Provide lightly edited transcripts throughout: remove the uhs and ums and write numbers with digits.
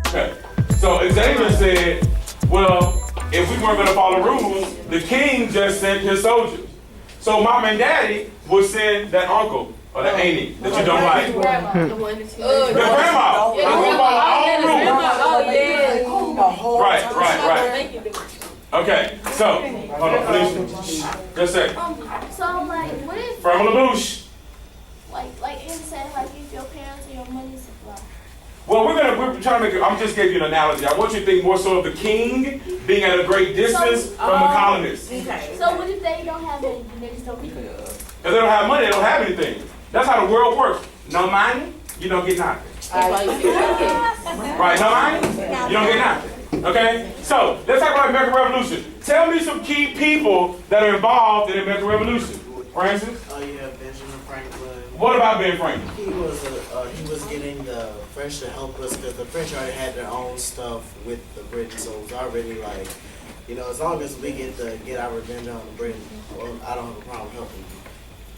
Okay. So Xavier said, well, if we weren't going to follow rules, the king just sent his soldiers. So mom and daddy would send that uncle or the auntie that you don't like. The grandma. The grandma. That's going to follow all rules. Right. Okay, so, hold on, Felicia. Just a second. So, like, what if, From LaBouche. like, him saying, like, if your parents or your money supply? Well, we're trying to make I'm just giving you an analogy. I want you to think more so of the king being at a great distance from the colonists. Okay. So, what if they don't have any, they just don't need it? If they don't have money, they don't have anything. That's how the world works. No money, you don't get nothing. Right, no money, you don't get nothing. Okay? So, let's talk about the American Revolution. Tell me some key people that are involved in the American Revolution. Francis? Oh, you have Benjamin Franklin. What about Ben Franklin? He was getting the French to help us because the French already had their own stuff with the Britain, so it was already like, you know, as long as we get our revenge on the Britain, well, I don't have a problem helping you.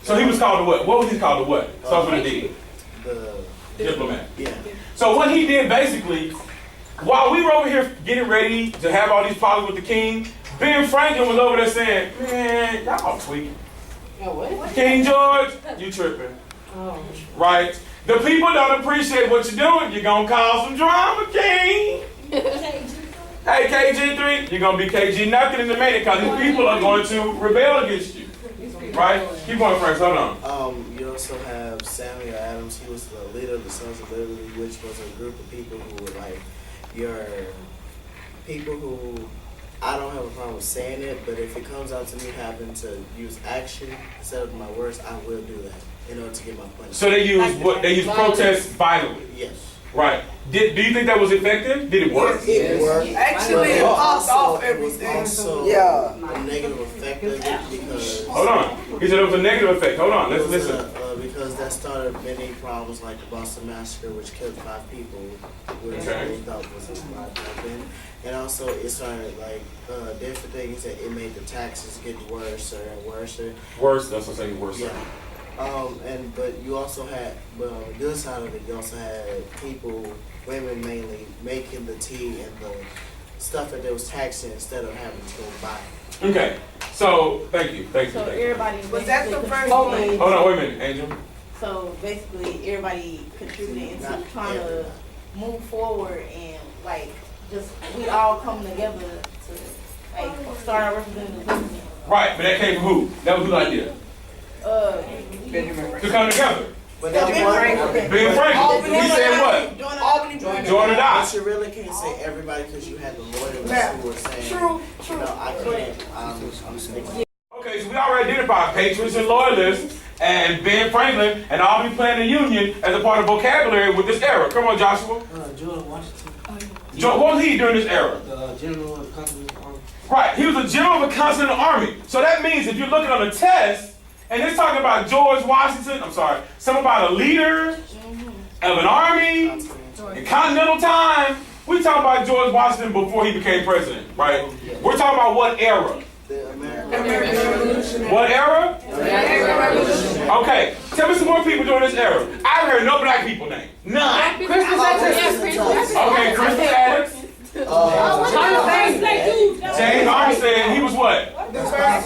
So he was called the what? What was he called the what? Something that did. The Diplomat. Yeah. So what he did basically, while we were over here getting ready to have all these problems with the king, Ben Franklin was over there saying, man, y'all tweaking. King George, you tripping. Right? The people don't appreciate what you're doing. You're going to cause some drama, King. Hey, KG3, you're going to be KG nothing in the minute because these people are going to rebel against you. Right? Keep going, Frank. Hold on. You also have Samuel Adams. He was the leader of the Sons of Liberty, which was a group of people who were like your people who, I don't have a problem with saying it, but if it comes out to me having to use action instead of my words, I will do that in order to get my point. So they use what? They use protest violently. Yes. Right. Do you think that was effective? Did it work? It worked. Actually, it popped off everything. Also, Yeah. a negative effect of it because. Hold on. He said it was a negative effect. Hold on. Let's listen. Because that started many problems like the Boston Massacre, which killed 5 people, which Okay. we thought was a lot back then. And also, it started like different things that it made the taxes get worse and worse. Worse. That's what I'm saying. Worse. Yeah. But you also had, but on the good side of it, you also had people, women mainly, making the tea and the stuff that they was taxing instead of having to go buy. Okay. So thank you. So everybody Was that the first contributed- Hold on. Wait a minute, Angel. So basically, everybody contributed into Not trying to everybody. move forward and like just we all come together to like start representing the government. Right. But that came from who? That was whose idea? To come together. But that one, Ben Franklin. He said what? Albany Join or die. but you really can't say everybody because you had the lawyers who were saying, you know, I can't, I'm speaking. Okay, so we already identified patriots and loyalists and Ben Franklin and Albany Planning Union as a part of vocabulary with this era. Come on, Joshua. George Washington, What was he during this era? the general of the Continental Army. Right, he was a general of the Continental Army. So that means if you're looking on a test and it's talking about George Washington, something about a leader of an army in continental time, we talking about George Washington before he became president, right? We're talking about what era? The American Revolution. What era? Okay, tell me some more people during this era. I heard no black people named. None. Okay, Christmas Adams. James Armstead, he was what? Black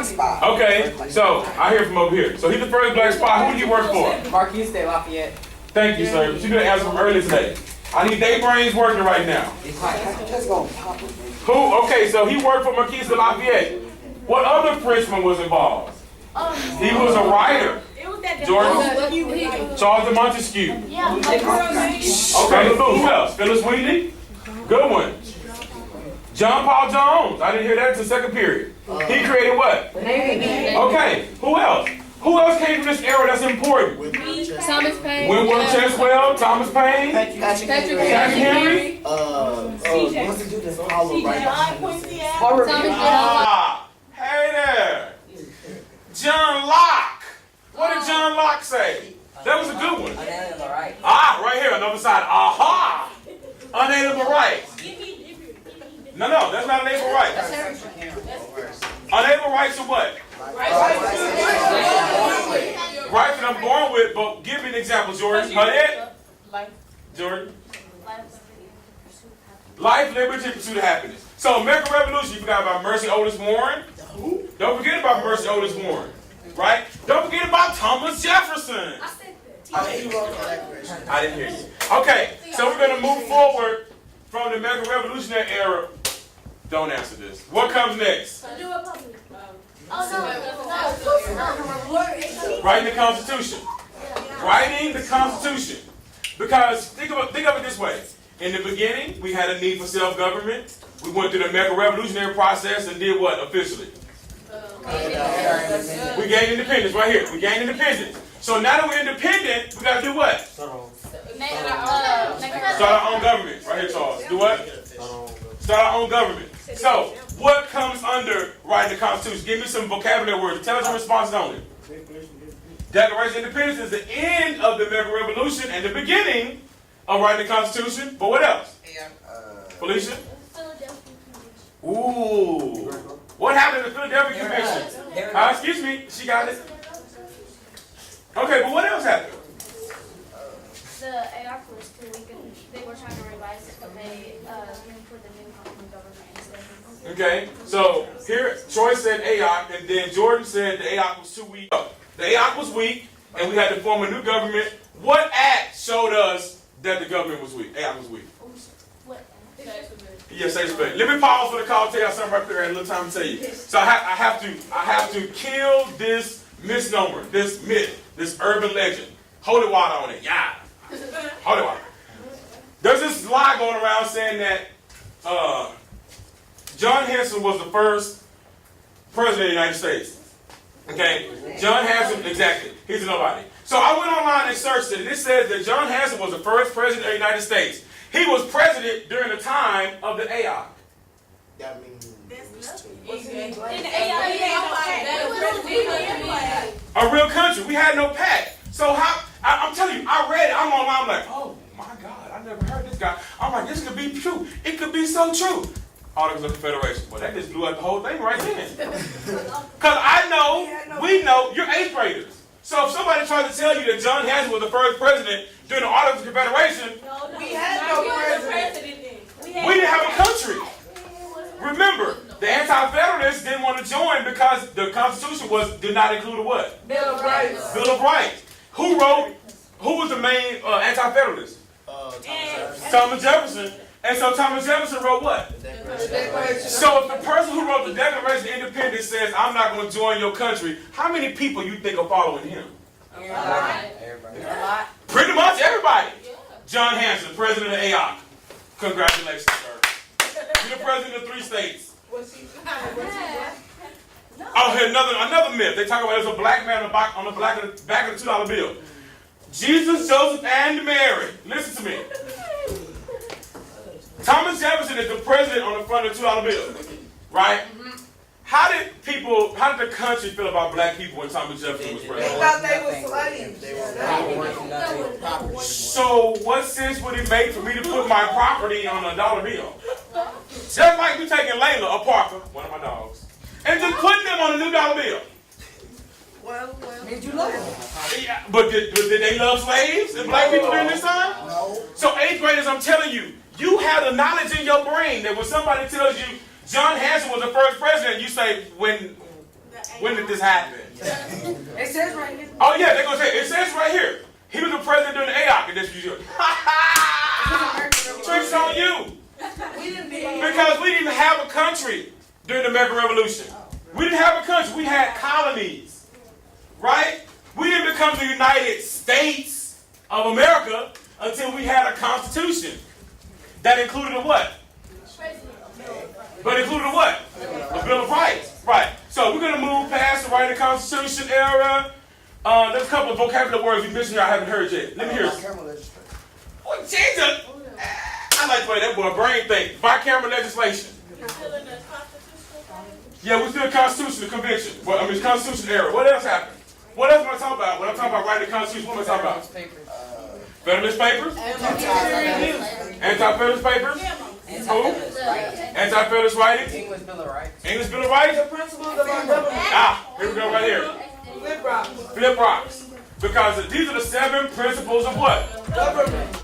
spot. Okay, so I hear from over here. So he's the first black spy. Who did he work for? Marquis de Lafayette. Thank you, sir. But you're gonna answer from early today. I need their brains working right now. That's gonna pop it. Who? Okay, so he worked for Marquis de Lafayette. What other Frenchman was involved? He was a writer. Charles de Montesquieu. Yeah. Okay, who else? Phyllis Wheatley? Good one. John Paul Jones. I didn't hear that until second period. He created what? Okay, who else? Who else came from this era that's important? Thomas Paine. Wentworth Cheswell, Thomas Paine, Patrick Henry. What's the dude that's hollow right behind us? Ah, hey there. John Locke. What did John Locke say? That was a good one. Ah, right here on the other side. Aha! Unalienable rights. No, that's not unalienable rights. Unalienable rights are what? rights that I'm going with, but give me an example, Jordan. Honey? Like, Jordan? Life, liberty, and pursuit of happiness. Life, liberty, and pursuit of happiness. So, American Revolution, you forgot about Mercy Otis Warren. Don't forget about Mercy Otis Warren. Right? Don't forget about Thomas Jefferson. I said that. I mean, he wrote the Declaration. I didn't hear you. Okay, so we're going to move forward from the American Revolutionary era. Don't answer this. What comes next? To do it public. Oh, no. Writing the Constitution. Writing the Constitution. Because think of it this way. In the beginning, we had a need for self-government. We went through the American Revolutionary process and did what officially? We gained independence right here. We gained independence. So now that we're independent, we got to do what? Start our own government. Right here, Charles. Do what? Start our own government. So, what comes under writing the Constitution? Give me some vocabulary words. Intelligent responses only. Declaration of Independence is the end of the American Revolution and the beginning of writing the Constitution. But what else? Felicia? Philadelphia Convention. Ooh. What happened in the Philadelphia Convention? Excuse me. She got it. Okay, but what else happened? The AR was they were trying to revise it, but they put the new government instead. Okay, so here Troy said AOC, and then Jordan said the AOC was too weak. The AOC was weak, and we had to form a new government. What act showed us that the government was weak? AOC was weak. What? Yes, say respect. Let me pause for the call. Tell y'all something right there. I had a little time to tell you. So I have to kill this misnomer, this myth, this urban legend. Holy water on it, yeah. Holy water. There's this lie going around saying that John Hanson was the first president of the United States. Okay, John Hanson, exactly. He's a nobody. So I went online and searched it, and it says that John Hanson was the first president of the United States. He was president during the time of the AOC. That means A real country. We had no pact. So I'm telling you, I read it. I'm online. I'm like, oh my God, I never heard this guy. I'm like, this could be true. It could be so true. Articles of Confederation. Well, that just blew up the whole thing right then. Because we know, you're 8th graders. So if somebody tries to tell you that John Hanson was the first president during the Articles of Confederation, We had no president. we didn't have a country. Remember, the Anti-Federalists didn't want to join because the Constitution did not include a what? Bill of Rights. Bill of Rights. Who was the main Anti-Federalist? Thomas Jefferson. And so Thomas Jefferson wrote what? the Declaration. So if the person who wrote the Declaration of Independence says, I'm not going to join your country, how many people you think are following him? Pretty much everybody. John Hanson, president of AOC. Congratulations, sir. You're the president of 3 states. Oh, here another myth. They talk about there's a black man on the back of the $2 bill. Jesus, Joseph, and Mary. Listen to me. Thomas Jefferson is the president on the front of the $2 bill, right? How did the country feel about black people when Thomas Jefferson was They president? thought they were slaves. They were property. So what sense would it make for me to put my property on a $1 bill? Just like you taking Layla, or Parker, one of my dogs, and just putting them on a new $1 bill. Well. Did you love them? Yeah, but did they love slaves and black people during this time? No. So 8th graders, I'm telling you, you have the knowledge in your brain that when somebody tells you John Hanson was the first president, you say, when did this happen? It says right here. Oh yeah, they're going to say, it says right here. He was the president during the AOC, and this was tricks on you. Because we didn't have a country during the American Revolution. We didn't have a country. We had colonies. Right? We didn't become the United States of America until we had a constitution. That included a what? But included a what? A Bill of Rights. Right. So we're going to move past the writing the Constitution era. There's a couple of vocabulary words we missed here I haven't heard yet. Let me hear it. Oh, Jesus! I like the way that boy brain think. Bicameral legislation. Yeah, we're still Constitutional Convention. Constitution era. What else happened? What else am I talking about? When I'm talking about writing the Constitution, what am I talking about? Federalist Papers? Anti-Federalist Papers? Who? Anti-Federalist writing? English Bill of Rights. English Bill of Rights? The principles of our government. Here we go right here. Flip rocks. Flip rocks. Because these are the 7 principles of what? Government.